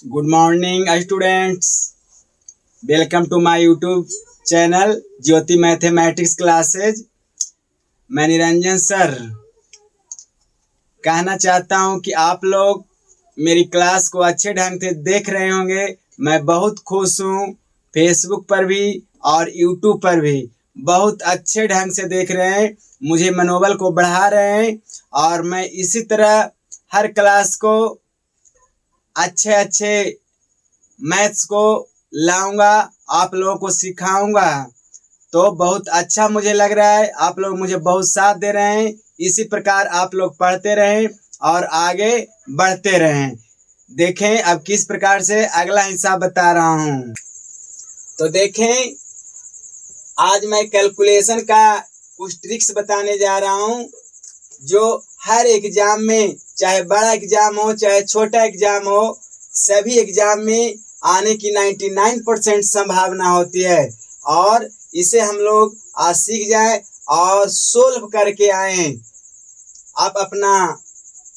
Good morning students, welcome to my YouTube channel Jyoti mathematics classes. मैं Niranjan sir कहना चाहता हूं कि आप लोग मेरी क्लास को अच्छे ढंग से देख रहे होंगे। मैं बहुत खुश हूं। फेसबुक पर भी और यूट्यूब पर भी बहुत अच्छे ढंग से देख रहे हैं, मुझे मनोबल को बढ़ा रहे हैं और मैं इसी तरह हर क्लास को अच्छे अच्छे मैथ्स को लाऊंगा, आप लोगों को सिखाऊंगा। तो बहुत अच्छा मुझे लग रहा है, आप लोग मुझे बहुत साथ दे रहे हैं। इसी प्रकार आप लोग पढ़ते रहें और आगे बढ़ते रहें। देखें अब किस प्रकार से अगला हिस्सा बता रहा हूं। तो देखें, आज मैं कैलकुलेशन का कुछ ट्रिक्स बताने जा रहा हूं जो हर एग्जाम में, चाहे बड़ा एग्जाम हो चाहे छोटा एग्जाम हो, सभी एग्जाम में आने की 99% संभावना होती है। और इसे हम लोग आज सीख जाएं और सोल्व करके आए, आप अपना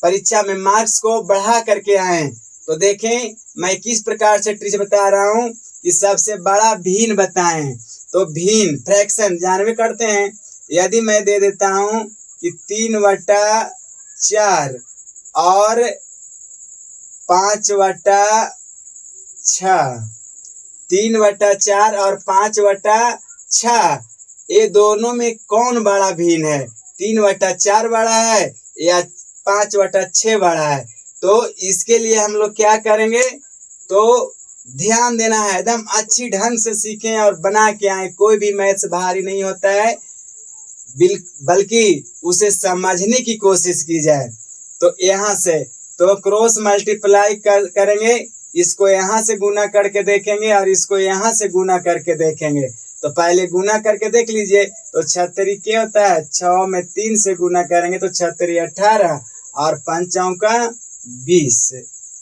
परीक्षा में मार्क्स को बढ़ा करके आए। तो देखें मैं किस प्रकार से ट्रिक्स बता रहा हूं कि सबसे बड़ा भिन्न बताएं। तो भिन्न फ्रैक्शन जानवे करते हैं। यदि मैं दे देता हूं कि 3/4 और 5/6, 3/4 और 5/6, ये दोनों में कौन बड़ा भिन्न है? 3/4 बड़ा है या 5/6 बड़ा है? तो इसके लिए हम लोग क्या करेंगे, तो ध्यान देना है, एकदम अच्छी ढंग से सीखें और बना के आए। कोई भी मैथ्स भारी नहीं होता है, बल्कि उसे समझने की कोशिश की जाए। तो यहाँ से तो क्रॉस मल्टीप्लाई करेंगे, इसको यहाँ से गुना करके देखेंगे और इसको यहाँ से गुना करके देखेंगे। तो पहले गुना करके देख लीजिए। तो 6 क्या होता है, 6 में 3 से गुना करेंगे तो 6 18 और 5 चौका 20।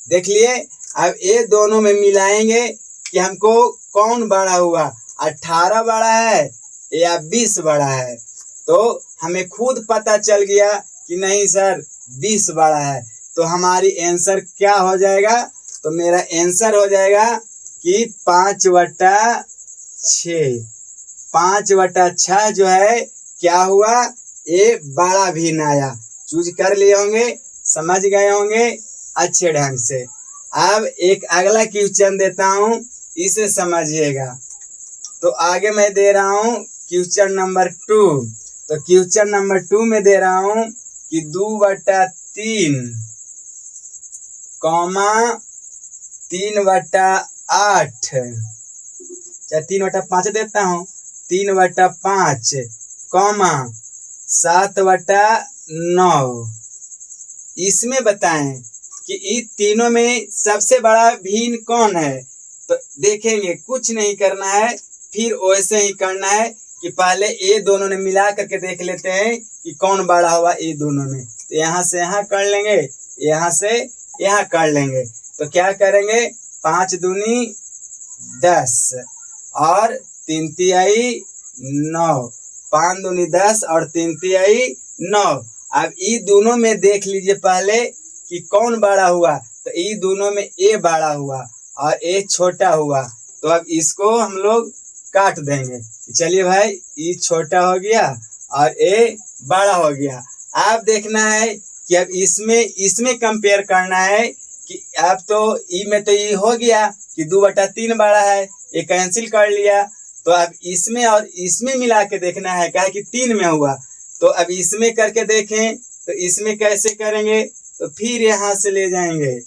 देख लिए। अब ये दोनों में मिलाएंगे कि हमको कौन बड़ा हुआ, 18 बड़ा है या 20 बड़ा है। तो हमें खुद पता चल गया कि नहीं सर 20 बड़ा है। तो हमारी आंसर क्या हो जाएगा, तो मेरा आंसर हो जाएगा कि 5/6। 5/6 जो है क्या हुआ, ये बड़ा भिन्न आया। चूज कर लिए होंगे, समझ गए होंगे अच्छे ढंग से। अब एक अगला क्वेश्चन देता हूं, इसे समझिएगा। तो आगे मैं दे रहा हूं क्वेश्चन नंबर 2। तो क्वेश्चन नंबर 2 में दे रहा हूं कि 2/3, 3/8, चाहे 3/5 देता हूं, 3/5, 7/9। इसमें बताएं कि इन तीनों में सबसे बड़ा भिन्न कौन है। तो देखेंगे, कुछ नहीं करना है, फिर वैसे ही करना है कि पहले ये दोनों ने मिला करके देख लेते हैं कि कौन बड़ा हुआ ये दोनों में। तो यहाँ से यहाँ कर लेंगे, यहाँ से यहाँ कर लेंगे। तो क्या करेंगे, 5 दूनी 10 और 3 तिहाई 9, 5 दूनी 10 और 3 तिहाई 9। अब ये दोनों में देख लीजिए पहले कि कौन बड़ा हुआ। तो ये दोनों में ए बड़ा हुआ और ए छोटा हुआ। तो अब इसको हम लोग काट देंगे। चलिए भाई, ये छोटा हो गया और ए बड़ा हो गया। अब देखना है कि अब इसमें कंपेयर करना है कि अब तो ई में तो ये हो गया कि 2/3 बड़ा है, ये कैंसिल कर लिया। तो अब इसमें और इसमें मिला के देखना है, कहा कि 3 में हुआ। तो अब इसमें करके देखें, तो इसमें कैसे करेंगे, तो फिर यहाँ से ले जाएंगे,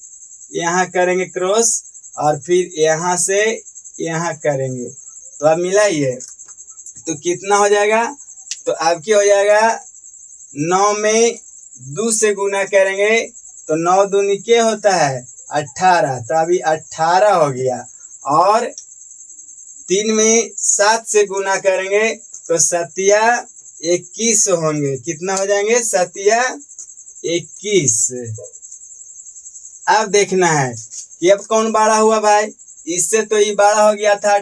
यहाँ करेंगे क्रॉस और फिर यहाँ से यहाँ करेंगे। तो अब मिलाइए, तो कितना हो जाएगा, तो अब क्या हो जाएगा, 9 में 2 से गुना करेंगे तो 9 दूनी क्या होता है, 18। तो अभी 18 हो गया। और 3 में 7 से गुना करेंगे तो 7 21 होंगे। कितना हो जाएंगे, 7 21। अब देखना है कि अब कौन बड़ा हुआ भाई। इससे तो ये बड़ा हो गया था,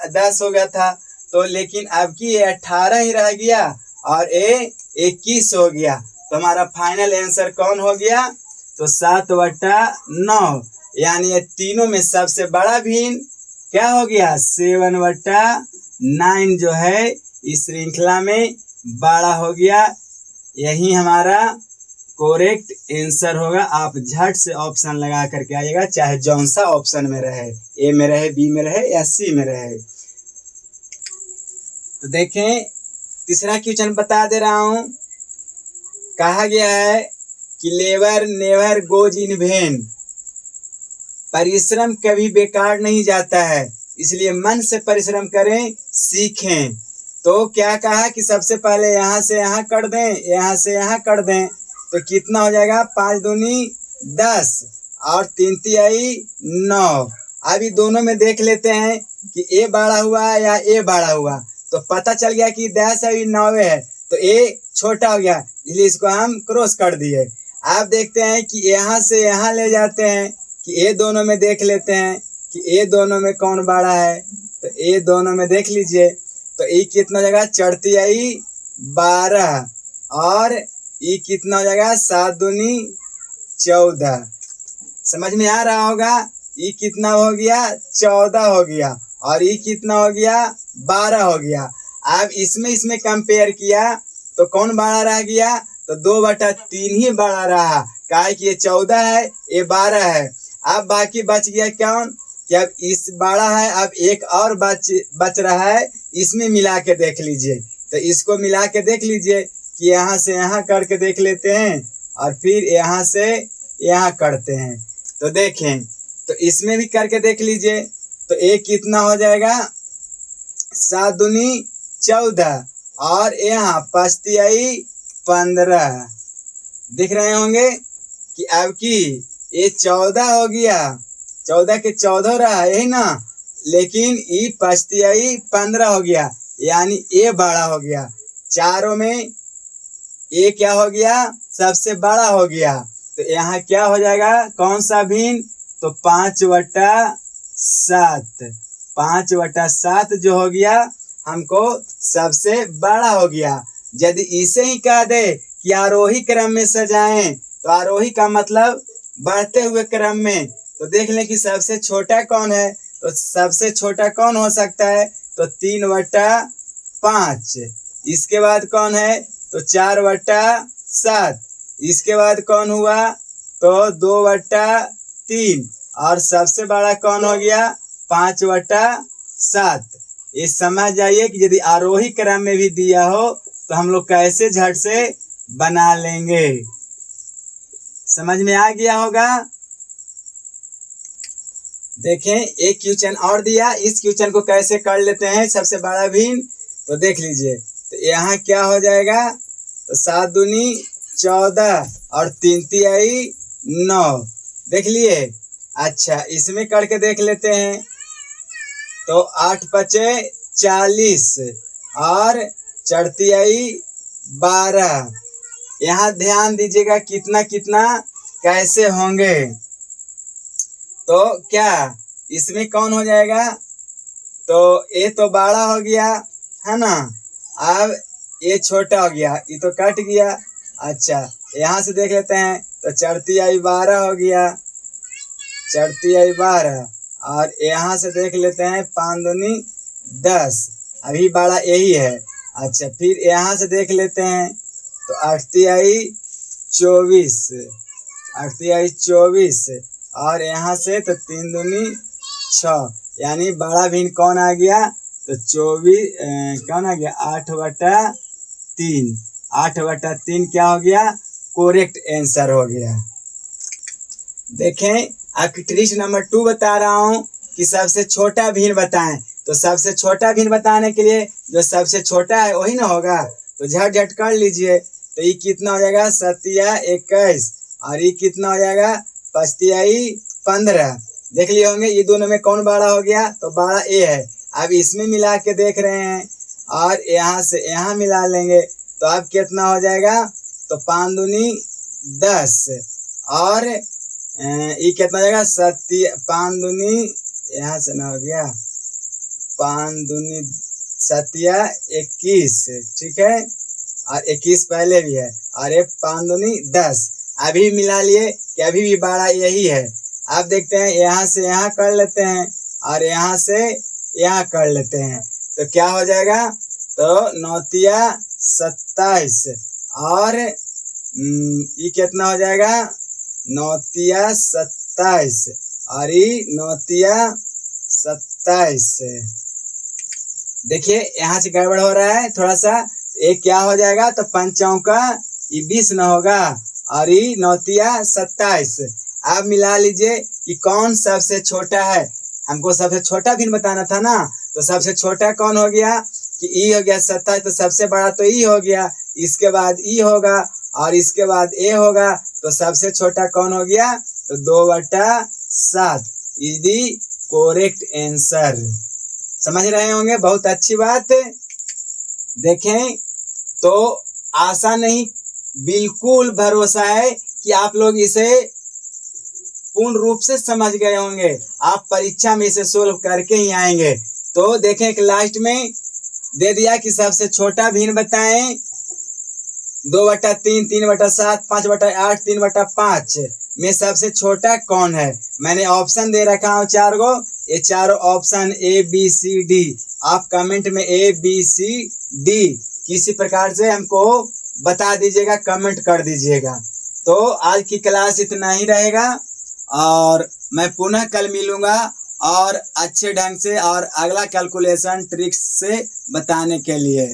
10 हो गया था। तो लेकिन अब की ये 18 ही रह गया और ये 21 हो गया। तो हमारा फाइनल आंसर कौन हो गया, तो 7/9। यानी ये तीनों में सबसे बड़ा भिन्न क्या हो गया, 7/9 जो है इस श्रृंखला में बड़ा हो गया। यही हमारा करेक्ट आंसर होगा। आप झट से ऑप्शन लगा करके आइएगा, चाहे जौन सा ऑप्शन में रहे, ए में रहे, बी में रहे या सी में रहे। तो देखें, तीसरा क्वेश्चन बता दे रहा हूं। कहा गया है कि labour never goes in when, परिश्रम कभी बेकार नहीं जाता है, इसलिए मन से परिश्रम करें, सीखें। तो क्या कहा कि सबसे पहले यहाँ से यहाँ कर दें, यहाँ से यहाँ कर दें, तो कितना हो जाएगा, 5 दूनी 10 और 3 तिहाई 9। अभी दोनों में देख लेते हैं कि ए बड़ा हुआ या ए बड़ा हुआ। तो पता चल गया कि 10 अभी 9 है, तो ए छोटा हो गया, इसलिए इसको हम क्रॉस कर दिए। आप देखते हैं कि यहाँ से यहाँ ले जाते हैं कि ए दोनों में देख लेते हैं कि ए दोनों में कौन बड़ा है। तो ए दोनों में देख लीजिए, तो ई कितना हो जाएगा, 4 तिहाई 12 और ई कितना हो जाएगा, 7 दूनी 14। समझ में आ रहा होगा। ई कितना हो गया, 14 हो गया और ई कितना हो गया, 12 हो गया। अब इसमें कंपेयर किया तो कौन बड़ा रह गया, तो 2/3 ही बड़ा रहा, काहे कि ये 14 है, ये 12 है। अब बाकी बच गया कौन, कि अब इस बड़ा है, अब एक और बच रहा है, इसमें मिला के देख लीजिए। तो इसको मिला के देख लीजिए कि यहाँ से यहाँ करके देख लेते हैं और फिर यहाँ से यहाँ करते हैं। तो देखें, तो इसमें भी करके देख लीजिए। तो एक कितना हो जाएगा, 7 दूनी 14 और यहाँ 5 तिहाई 15। दिख रहे होंगे कि अब की ये 14 हो गया, 14 के 14 रहा, यही ना, लेकिन ई 5 तिहाई 15 हो गया, यानी ए बड़ा हो गया। चारों में ए क्या हो गया, सबसे बड़ा हो गया। तो यहाँ क्या हो जाएगा, कौन सा भिन्न, तो 5/7। 5/7 जो हो गया हमको सबसे बड़ा हो गया। यदि इसे ही कह दे कि आरोही क्रम में सजाएं, तो आरोही का मतलब बढ़ते हुए क्रम में। तो देख लें कि सबसे छोटा कौन है, तो सबसे छोटा कौन हो सकता है, तो 3/5। इसके बाद कौन है, तो 4/7। इसके बाद कौन हुआ, तो 2/3 और सबसे बड़ा कौन हो गया, 5/7। ये समझ जाइए कि यदि आरोही क्रम में भी दिया हो तो हम लोग कैसे झट से बना लेंगे। समझ में आ गया होगा। देखें, एक क्वेश्चन और दिया, इस क्वेश्चन को कैसे कर लेते हैं सबसे बड़ा भिन्न, तो देख लीजिए। तो यहाँ क्या हो जाएगा, तो 7 दूनी 14 और 3 तिहाई 9। देख लिए। अच्छा, इसमें करके देख लेते हैं। तो 8×5 = 40 और 4 तिहाई 12। यहाँ ध्यान दीजिएगा कितना कितना कैसे होंगे। तो क्या इसमें कौन हो जाएगा, तो ए तो बड़ा हो गया है ना, अब ये छोटा हो गया, ये तो कट गया। अच्छा, यहाँ से देख लेते हैं, तो 4 तिहाई 12 हो गया, 4 तिहाई 12 और यहाँ से देख लेते हैं 5 दूनी 10, अभी बड़ा यही है। अच्छा, फिर यहाँ से देख लेते हैं, तो 8 तिहाई 24, 8 तिहाई 24 और यहाँ से तो 3 दूनी 6, यानी बड़ा भिन्न कौन आ गया, तो 24 कौन आ गया, 8/3। 8/3 क्या हो गया, करेक्ट आंसर हो गया। देखें, आपकी ट्रिक नंबर 2 बता रहा हूँ कि सबसे छोटा भिन्न बताएं। तो सबसे छोटा भिन्न बताने के लिए जो सबसे छोटा है वही ना होगा, तो झट झट कर लीजिए। तो ये कितना हो जाएगा, 7 तिहाई 21 और ये कितना हो जाएगा, 5 तिहाई 15। देख लिए होंगे ये दोनों में कौन बड़ा हो गया, तो बड़ा ए है। अब इसमें मिला के देख रहे हैं और यहाँ से यहाँ मिला लेंगे, तो अब कितना हो जाएगा, तो 5 दूनी 10 और ये कितना हो जाएगा, 5 दूनी, यहाँ से ना हो गया, 5 दूनी 7 या 21, ठीक है, और 21 पहले भी है और ये 5 दूनी 10। अभी मिला लिए कि अभी भी बड़ा यही है। आप देखते हैं यहाँ से यहाँ कर लेते हैं और यहाँ से यहाँ कर लेते हैं, तो क्या हो जाएगा, तो 9×3 = 27 और ये कितना हो जाएगा, 9×3 = 27 और ये 9×3 = 27। देखिए यहाँ से गड़बड़ हो रहा है थोड़ा सा, एक क्या हो जाएगा, तो 5×4 = 20 न होगा और ये 9×3 = 27। अब मिला लीजिए कि कौन सबसे छोटा है, हमको सबसे छोटा भिन्न बताना था ना, तो सबसे छोटा कौन हो गया कि ई हो गया 27, तो सबसे बड़ा तो ई हो गया, इसके बाद ई होगा और इसके बाद ए होगा, तो सबसे छोटा कौन हो गया, तो 2/7 इज दी करेक्ट आंसर। समझ रहे होंगे, बहुत अच्छी बात। देखें तो आशा नहीं, बिल्कुल भरोसा है कि आप लोग इसे पूर्ण रूप से समझ गए होंगे, आप परीक्षा में इसे सोल्व करके ही आएंगे। तो देखें कि लास्ट में दे दिया कि सबसे छोटा भिन्न बताएं, 2/3, 3/7, 5/8, 3/5 में सबसे छोटा कौन है। मैंने ऑप्शन दे रखा हूँ 4 गो, ये चारों ऑप्शन ABCD, आप कमेंट में ABCD किसी प्रकार से हमको बता दीजिएगा, कमेंट कर दीजिएगा। तो आज की क्लास इतना ही रहेगा और मैं पुनः कल मिलूंगा और अच्छे ढंग से और अगला कैलकुलेशन ट्रिक्स से बताने के लिए।